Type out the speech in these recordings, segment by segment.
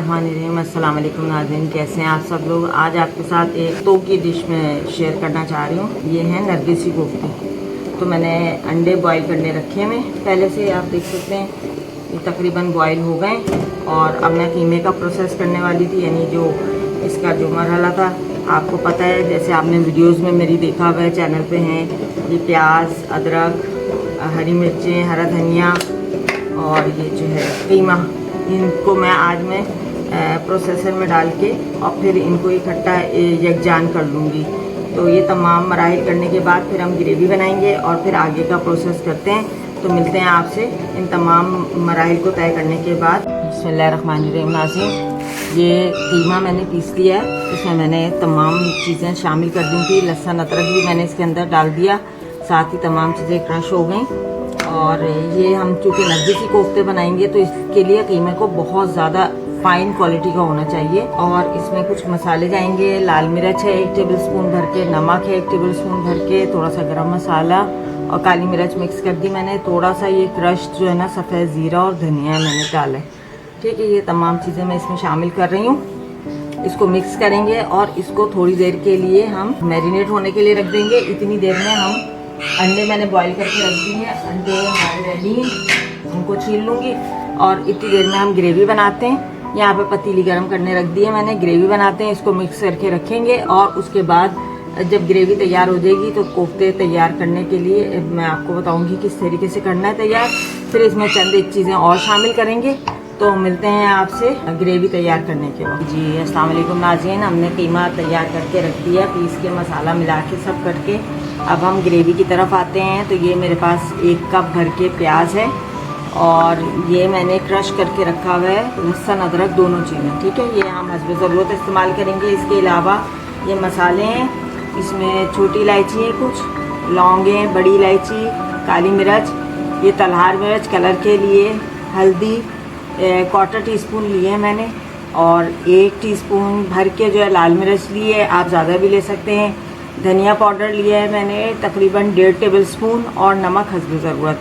बिस्मिल्लाहिर्रहमानिर्रहीम। अस्सलाम वालेकुम नाज़रीन, कैसे हैं आप सब लोग। आज आपके साथ एक तो की डिश में शेयर करना चाह रही हूँ। ये है नरगिसी कोफ्ते। तो मैंने अंडे बॉईल करने रखे हुए पहले से, आप देख सकते हैं ये तकरीबन बॉईल हो गए। और अब मैं कीमे का प्रोसेस करने वाली थी, यानी जो इसका जो मरहला था आपको पता है, जैसे आपने वीडियोज़ में मेरी देखा हुआ है, चैनल पर हैं ये प्याज, अदरक, हरी मिर्चें, हरा धनिया और ये जो है कीमा, इनको मैं प्रोसेसर में डाल के और फिर इनको इकट्ठा यकजान कर लूँगी। तो ये तमाम मराहिल करने के बाद फिर हम ग्रेवी बनाएंगे और फिर आगे का प्रोसेस करते हैं। तो मिलते हैं आपसे इन तमाम मराहिल को तय करने के बाद। बिस्मिल्लाहिर्रहमानिर्रहीम। नाज़रीन, ये कीमा मैंने पीस लिया है, इसमें मैंने तमाम चीज़ें शामिल कर दी थी। लहसुन अदरक भी मैंने इसके अंदर डाल दिया, साथ ही तमाम चीज़ें क्रश हो गई। और ये हम चूँकि नरगिसी कोफ्ते बनाएंगे तो इसके लिए कीमे को बहुत ज़्यादा फाइन क्वालिटी का होना चाहिए। और इसमें कुछ मसाले जाएंगे, लाल मिर्च है 1 टेबल स्पून भर के, नमक है 1 टेबल स्पून भर के, थोड़ा सा गरम मसाला और काली मिर्च मिक्स कर दी मैंने, थोड़ा सा ये क्रश जो है ना सफ़ेद ज़ीरा और धनिया मैंने डाला है। ठीक है, ये तमाम चीज़ें मैं इसमें शामिल कर रही हूँ। इसको मिक्स करेंगे और इसको थोड़ी देर के लिए हम मैरिनेट होने के लिए रख देंगे। इतनी देर में हम अंडे मैंने बॉईल करके रख दी हैं, अंडे हमारे रेडी हैं, उनको छील लूँगी। और इतनी देर में हम ग्रेवी बनाते हैं। यहाँ पे पतीली गरम करने रख दी है मैंने, ग्रेवी बनाते हैं, इसको मिक्स करके रखेंगे। और उसके बाद जब ग्रेवी तैयार हो जाएगी तो कोफ्ते तैयार करने के लिए मैं आपको बताऊँगी किस तरीके से करना है तैयार। फिर इसमें चंद एक चीज़ें और शामिल करेंगे। तो मिलते हैं आपसे ग्रेवी तैयार करने के बाद। जी अस्सलाम वालेकुम नाज़रीन, हमने कीमा तैयार करके रख दिया, पीस के मसाला मिला के सब करके। अब हम ग्रेवी की तरफ आते हैं। तो ये मेरे पास 1 कप भर के प्याज है और ये मैंने क्रश करके रखा हुआ है लहसुन अदरक दोनों चीज़ें। ठीक है, ये हम हस्ब ज़रूरत इस्तेमाल करेंगे। इसके अलावा ये मसाले हैं, इसमें छोटी इलायची है, कुछ लौंगे, बड़ी इलायची, काली मिर्च, ये तलहार मिर्च कलर के लिए, हल्दी 1/4 टीस्पून लिए हैं मैंने, और 1 टीस्पून भर के जो है लाल मिर्च लिए है, आप ज़्यादा भी ले सकते हैं। धनिया पाउडर लिया है मैंने तकरीबन 1.5 टेबल स्पून, और नमक हस्ब ज़रूरत।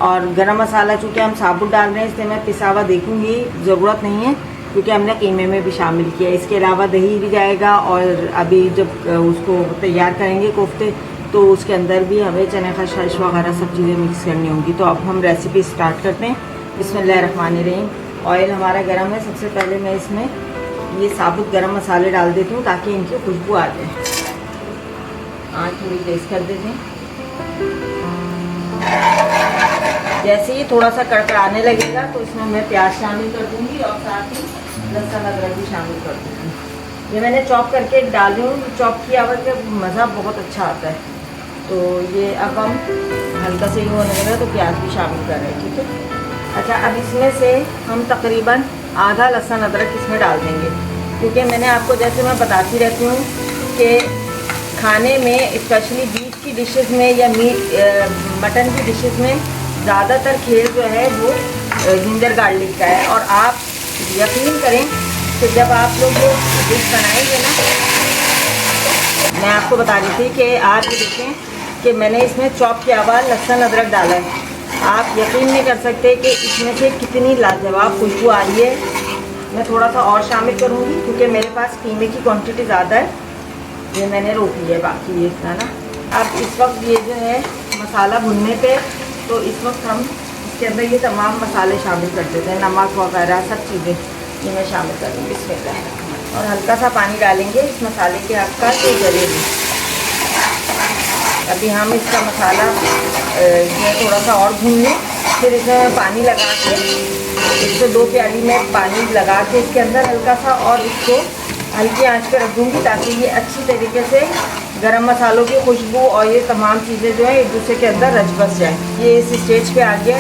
और गरम मसाला चूँकि हम साबुत डाल रहे हैं इसलिए मैं पिसा हुआ देखूँगी, ज़रूरत नहीं है क्योंकि हमने कीमे में भी शामिल किया है। इसके अलावा दही भी जाएगा और अभी जब उसको तैयार करेंगे कोफ्ते तो उसके अंदर भी हमें चने खशखश वगैरह सब चीज़ें मिक्स करनी होंगी। तो अब हम रेसिपी स्टार्ट करते हैं। बिस्मिल्लाहिर्रहमानिर्रहीम। ऑयल हमारा गर्म है। सबसे पहले मैं इसमें ये साबुत गरम मसाले डाल देती हूँ ताकि इनकी खुशबू आ जाए। आँच थोड़ी तेज़ कर देते हैं। जैसे ही थोड़ा सा कड़कड़ाने लगेगा तो इसमें मैं प्याज शामिल कर दूँगी और साथ ही लहसुन अदरक भी शामिल कर दूँगी। ये मैंने चॉप करके डाल रही हूँ, चॉप किया हुआ का मज़ा बहुत अच्छा आता है। तो ये अब हम हल्का से ही होने लगा तो प्याज भी शामिल कर रहे हैं। ठीक है, अच्छा अब इसमें से हम तकरीबन आधा लहसुन अदरक इसमें डाल देंगे, क्योंकि मैंने आपको जैसे मैं बताती रहती हूँ कि खाने में स्पेशली बीफ की डिशेस में या मटन की डिशेस में ज़्यादातर खेल जो है वो जिंजर गार्लिक का है। और आप यकीन करें कि जब आप लोग वो डिश बनाएंगे ना, मैं आपको बता रही थी कि आप ये देखें कि मैंने इसमें चॉप किया हुआ लहसुन अदरक डाला है। आप यकीन नहीं कर सकते कि इसमें से कितनी लाजवाब खुशबू आ रही है। मैं थोड़ा सा और शामिल करूँगी क्योंकि मेरे पास कीमे की क्वांटिटी ज़्यादा है, ये मैंने रोक लिया है बाकी ये इतना ना। अब इस वक्त ये जो है मसाला भुनने पे, तो इस वक्त हम इसके अंदर ये तमाम मसाले शामिल कर देते हैं, नमक वगैरह सब चीज़ें ये मैं शामिल करूँगी इसमें। और हल्का सा पानी डालेंगे इस मसाले के आसपास तो जलेगी। अभी हम इसका मसाला जो थोड़ा सा और भून लें, फिर इसमें पानी लगा के, इसको 2 प्याली में पानी लगा के इसके अंदर हल्का सा, और इसको हल्की आंच पे रख दूँगी ताकि ये अच्छी तरीके से गरम मसालों की खुशबू और ये तमाम चीज़ें जो है एक दूसरे के अंदर रच बस जाए। ये इस स्टेज पे आ गया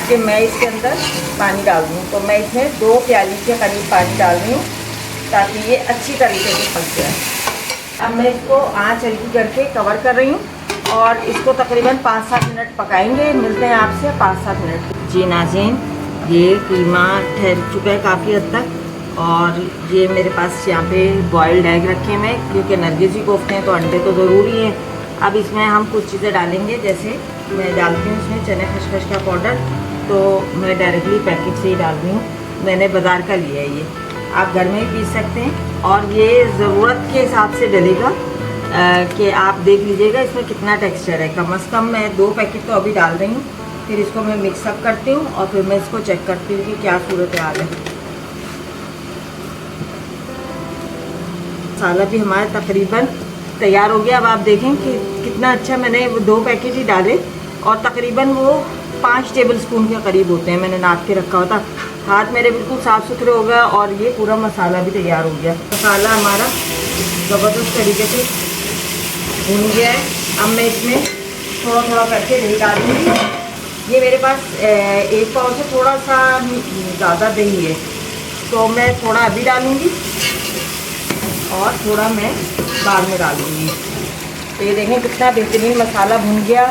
कि मैं इसके अंदर पानी डाल दूँ। तो मैं इसमें 2 प्याली के करीब पानी डाल रही हूँ ताकि ये अच्छी तरीके से पक जाए। अब मैं इसको आँच हल्की करके कवर कर रही हूँ और इसको तकरीबन 5-7 मिनट पकाएंगे। मिलते हैं आपसे 5-7 मिनट। जी नाज़रीन, ये कीमा ठहर चुका है काफ़ी हद तक, और ये मेरे पास यहाँ पे बॉइल्ड एग रखे हुए हैं क्योंकि नरगिसी कोफ्ते हैं तो अंडे तो ज़रूरी है। अब इसमें हम कुछ चीज़ें डालेंगे, जैसे मैं डालती हूँ इसमें चने खशखश का पाउडर, तो मैं डायरेक्टली पैकेट से ही डाल रही हूँ, मैंने बाज़ार का लिया है ये। आप घर में ही पीस सकते हैं और ये ज़रूरत के हिसाब से डलेगा कि आप देख लीजिएगा इसमें कितना टेक्सचर है। कम से कम मैं 2 पैकेट तो अभी डाल रही हूँ, फिर इसको मैं मिक्सअप करती हूँ और फिर मैं इसको चेक करती हूँ कि क्या सूरत हाल है। मसाला भी हमारा तकरीबन तैयार हो गया। अब आप देखें कि कितना अच्छा, मैंने वो 2 पैकेट ही डाले और तकरीबन वो 5 टेबलस्पून के करीब होते हैं, मैंने नाप के रखा होता। हाथ मेरे बिल्कुल साफ़ सुथरे हो गया और ये पूरा मसाला भी तैयार हो गया। मसाला हमारा ज़बरदस्त तरीके से भून गया है। अब मैं इसमें थोड़ा थोड़ा करके दही डाल दूँगी। ये मेरे पास 1 पाव से थोड़ा सा ज़्यादा दही है, तो मैं थोड़ा अभी डालूँगी और थोड़ा मैं बाद में डालूँगी। तो ये देखें कितना बेहतरीन मसाला भून गया,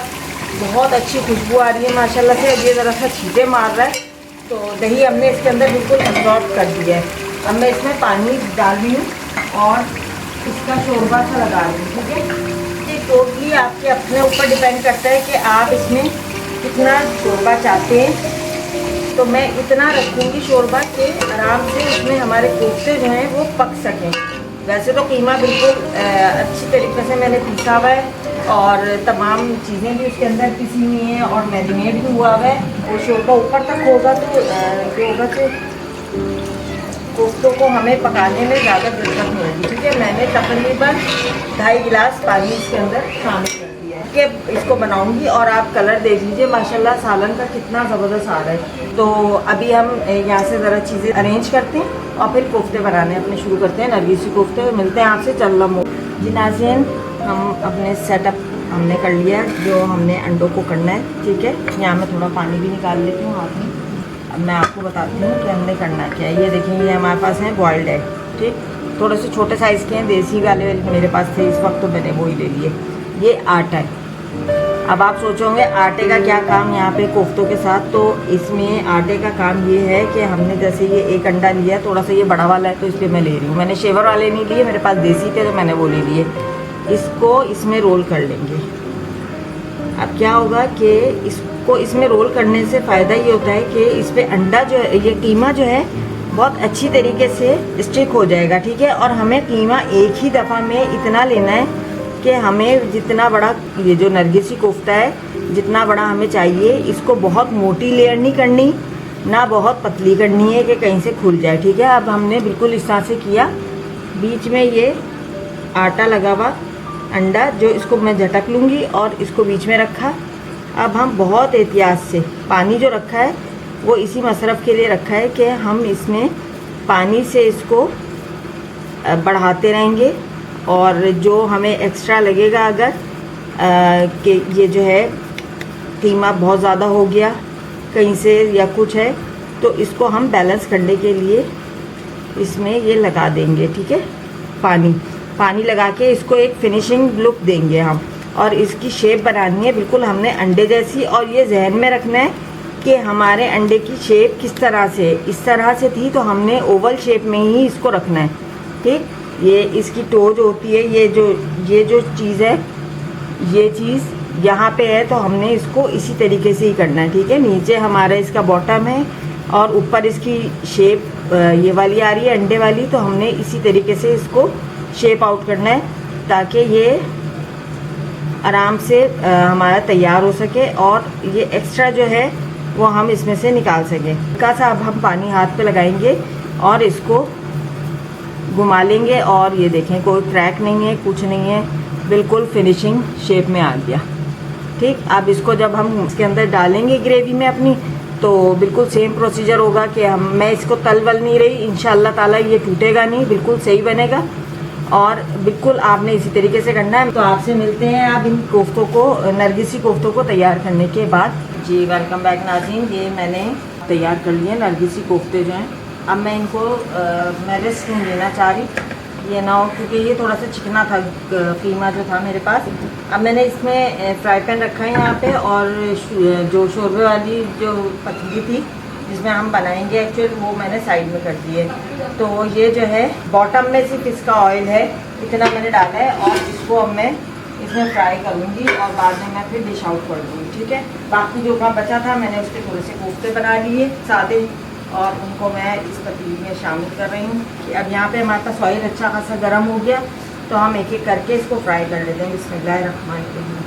बहुत अच्छी खुशबू आ रही है माशाल्लाह से। अब ये ज़रा सा छींटे मार रहा है, तो दही हमने इसके अंदर बिल्कुल एब्जॉर्ब कर दिया है। अब मैं इसमें पानी डाल रही हूँ और इसका शोरबा सा लगा रही हूँ, ठीक है। ये टोटली आपके अपने ऊपर डिपेंड करता है कि आप इसमें कितना शोरबा चाहते हैं। तो मैं इतना रखूँगी शोरबा के आराम से उसमें हमारे कोफ्ते जो हैं वो पक सकें। वैसे तो कीमा बिल्कुल अच्छी तरीके से मैंने पीसा हुआ है और तमाम चीज़ें भी उसके अंदर पिसी हुई हैं और मैरिनेट भी हुआ हुआ है। और शोरबा ऊपर तक होगा तो जो होगा तो कोफ्तों को हमें पकाने में ज़्यादा दिक्कत नहीं होगी, ठीक है। मैंने तकरीबन 2.5 गिलास पानी इसके अंदर शामिल कर दिया है कि इसको बनाऊंगी। और आप कलर देख लीजिए माशाल्लाह सालन का कितना ज़बरदस्त आ रहा है। तो अभी हम यहाँ से ज़रा चीज़ें अरेंज करते हैं और फिर कोफ्ते बनाने अपने शुरू करते हैं, नरगिसी कोफ्ते। मिलते हैं आपसे चल्ला जी नाज़रीन। हम अपने सेटअप हमने कर लिया जो हमने अंडों को करना है, ठीक है। यहाँ मैं थोड़ा पानी भी निकाल लेती हूँ हाथ में। अब मैं आपको बताती हूँ कि हमने करना क्या है। ये देखें, ये हमारे पास है बॉइल्ड एग, ठीक। थोड़े से छोटे साइज़ के हैं, देसी वाले मेरे पास थे इस वक्त, तो मैंने वो ही ले लिए। ये आटा है। अब आप सोचोगे आटे का क्या काम यहाँ पे कोफ्तों के साथ, तो इसमें आटे का काम ये है कि हमने जैसे ये 1 अंडा लिया, थोड़ा सा ये बड़ा वाला है तो इसलिए मैं ले रही हूँ। मैंने शेवर वाले नहीं लिए, मेरे पास देसी थे तो मैंने वो ले लिए। इसको इसमें रोल कर लेंगे। अब क्या होगा कि इसको इसमें रोल करने से फ़ायदा ये होता है कि इस पर अंडा जो है, ये कीमा जो है बहुत अच्छी तरीके से स्टिक हो जाएगा, ठीक है। और हमें कीमा एक ही दफ़ा में इतना लेना है कि हमें जितना बड़ा ये जो नरगिसी कोफ्ता है जितना बड़ा हमें चाहिए, इसको बहुत मोटी लेयर नहीं करनी ना बहुत पतली करनी है कि कहीं से खुल जाए, ठीक है। अब हमने बिल्कुल इस तरह से किया, बीच में ये आटा लगा हुआ अंडा जो इसको मैं झटक लूँगी और इसको बीच में रखा। अब हम बहुत एहतियात से पानी जो रखा है वो इसी मसरफ़ के लिए रखा है कि हम इसमें पानी से इसको बढ़ाते रहेंगे। और जो हमें एक्स्ट्रा लगेगा अगर कि ये जो है कीमा बहुत ज़्यादा हो गया कहीं से या कुछ है, तो इसको हम बैलेंस करने के लिए इसमें ये लगा देंगे, ठीक है। पानी लगा के इसको एक फिनिशिंग लुक देंगे हम। और इसकी शेप बनानी है बिल्कुल हमने अंडे जैसी। और ये जहन में रखना है कि हमारे अंडे की शेप किस तरह से, इस तरह से थी तो हमने ओवल शेप में ही इसको रखना है, ठीक। ये इसकी टो जो होती है, ये जो चीज़ है, ये चीज़ यहाँ पे है तो हमने इसको इसी तरीके से ही करना है, ठीक है। नीचे हमारा इसका बॉटम है और ऊपर इसकी शेप ये वाली आ रही है अंडे वाली, तो हमने इसी तरीके से इसको शेप आउट करना है ताकि ये आराम से हमारा तैयार हो सके और ये एक्स्ट्रा जो है वो हम इसमें से निकाल सकें। हल्का सा अब हम पानी हाथ पे लगाएंगे और इसको घुमा लेंगे और ये देखें कोई क्रैक नहीं है, कुछ नहीं है, बिल्कुल फिनिशिंग शेप में आ गया, ठीक। अब इसको जब हम इसके अंदर डालेंगे ग्रेवी में अपनी, तो बिल्कुल सेम प्रोसीजर होगा कि मैं इसको तल वल नहीं रही, इंशाल्लाह ताला ये टूटेगा नहीं, बिल्कुल सही बनेगा। और बिल्कुल आपने इसी तरीके से करना है। तो आपसे मिलते हैं आप इन कोफ्तों को, नरगिसी कोफ्तों को तैयार करने के बाद। जी वेलकम बैक नाज़रीन। ये मैंने तैयार कर लिए नरगिसी कोफ्ते जो हैं। अब मैं इनको मैं रिस्क नहीं लेना चाह रही, ये ना हो क्योंकि ये थोड़ा सा चिकना था कीमा जो था मेरे पास। अब मैंने इसमें फ्राई पैन रखा है यहाँ पे और जो शोरबे वाली जो पतीली थी जिसमें हम बनाएंगे एक्चुअल, वो मैंने साइड में कर दी है। तो ये जो है बॉटम में सिर्फ इसका ऑयल है, इतना मैंने डाला है और इसको अब मैं इसमें फ्राई करूँगी और बाद में मैं फिर डिश आउट कर दूँगी, ठीक है। बाकी जो काम बचा था मैंने उसके थोड़े से कोफ्ते बना लिए सादे, और उनको मैं इस पतीली में शामिल कर रही हूँ कि अब यहाँ पे हमारे पास ऑयल अच्छा खासा गर्म हो गया, तो हम एक एक करके इसको फ्राई कर लेते हैं। बिस्मिल्लाहिर्रहमानिर्रहीम।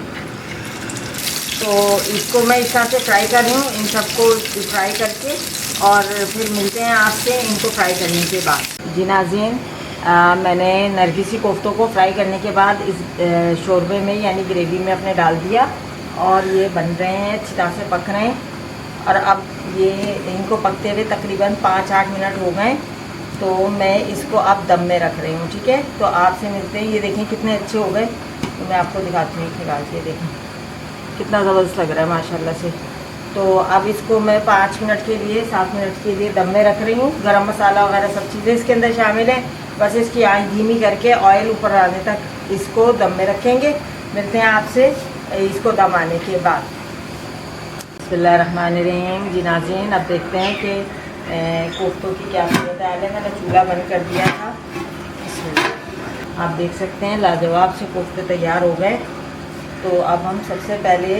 तो इसको मैं इस तरह से फ्राई कर रही हूँ, इन सबको फ्राई करके, और फिर मिलते हैं आपसे इनको फ्राई करने के बाद। जी नाज़रीन, मैंने नरगिसी कोफ्तों को फ्राई करने के बाद इस शोरबे में यानी ग्रेवी में अपने डाल दिया, और ये बन रहे हैं, अच्छी तरह से पक रहे हैं। और अब ये इनको पकते हुए तकरीबन 5-8 मिनट हो गए, तो मैं इसको अब दम में रख रही हूँ। ठीक है, तो आपसे मिलते हैं। ये देखें कितने अच्छे हो गए, तो मैं आपको दिखाती हूँ निकाल के। देखें कितना ज़बरदस्त लग रहा है माशाल्लाह से। तो अब इसको मैं 5 मिनट के लिए 7 मिनट के लिए दम में रख रही हूँ। गरम मसाला वगैरह सब चीज़ें इसके अंदर शामिल हैं, बस इसकी आंच धीमी करके ऑयल ऊपर आने तक इसको दम में रखेंगे। मिलते हैं आपसे इसको दम आने के बाद। बिस्मिल्लाहिर्रहमानिर्रहीम। जी नाज़रीन, अब देखते हैं कि कोफ्तों की क्या सूरत है। मैंने चूल्हा बंद कर दिया था। आप देख सकते हैं लाजवाब से कोफ्ते तैयार हो गए। तो अब हम सबसे पहले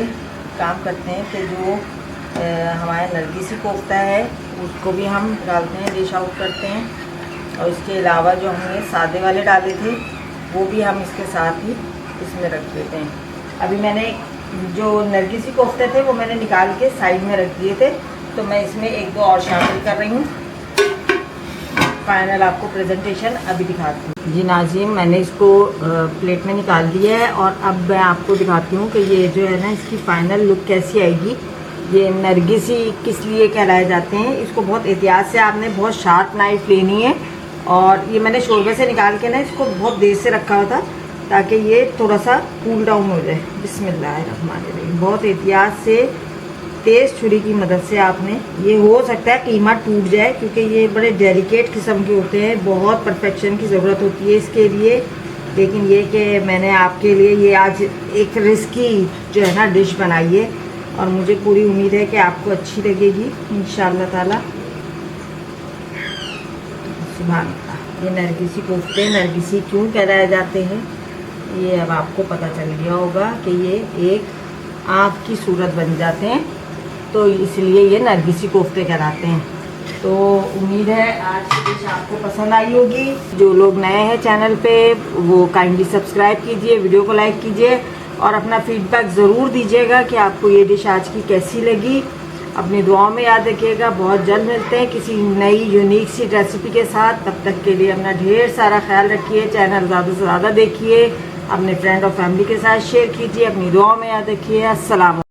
काम करते हैं कि जो हमारा नरगिसी कोफ्ता है उसको भी हम डालते हैं, डिश आउट करते हैं। और इसके अलावा जो हमने सादे वाले डाले थे वो भी हम इसके साथ ही इसमें रख देते हैं। अभी मैंने जो नरगिसी कोफ्ते थे वो मैंने निकाल के साइड में रख दिए थे, तो मैं इसमें 1-2 और शामिल कर रही हूँ। फाइनल आपको प्रेजेंटेशन अभी दिखाती हूँ। जी नाज़रीन, मैंने इसको प्लेट में निकाल दिया है, और अब मैं आपको दिखाती हूँ कि ये जो है ना इसकी फ़ाइनल लुक कैसी आएगी। ये नरगिसी किस लिए कहलाए जाते हैं, इसको बहुत एहतियात से आपने बहुत शार्प नाइफ़ लेनी है। और ये मैंने शोरबे से निकाल के ना इसको बहुत देर से रखा हुआ था ताकि ये थोड़ा सा कूल डाउन हो जाए। बिस्मिल्लाहिर्रहमानिर्रहीम। बहुत एहतियात से तेज़ छुरी की मदद से आपने, ये हो सकता है कीमा टूट जाए क्योंकि ये बड़े डेलिकेट किस्म के होते हैं, बहुत परफेक्शन की ज़रूरत होती है इसके लिए। लेकिन ये कि मैंने आपके लिए ये आज एक रिस्की जो है ना डिश बनाई है, और मुझे पूरी उम्मीद है कि आपको अच्छी लगेगी इंशाअल्लाह ताला। सुभान अल्लाह। ये नरगिसी कोफ्ते नरगिसी क्यों कहलाए जाते हैं, ये अब आपको पता चल गया होगा कि ये एक आँख की सूरत बन जाते हैं, तो इसलिए ये नरगिसी कोफ्ते कहलाते हैं। तो उम्मीद है आज की डिश आपको पसंद आई होगी। जो लोग नए हैं चैनल पे वो काइंडली सब्सक्राइब कीजिए, वीडियो को लाइक कीजिए, और अपना फीडबैक ज़रूर दीजिएगा कि आपको ये डिश आज की कैसी लगी। अपनी दुआओं में याद रखिएगा। बहुत जल्द मिलते हैं किसी नई यूनिक सी रेसिपी के साथ। तब तक के लिए अपना ढेर सारा ख्याल रखिए। चैनल ज़्यादा से ज़्यादा देखिए, अपने फ्रेंड और फैमिली के साथ शेयर कीजिए। अपनी दुआओं में याद रखिए। अस्सलाम।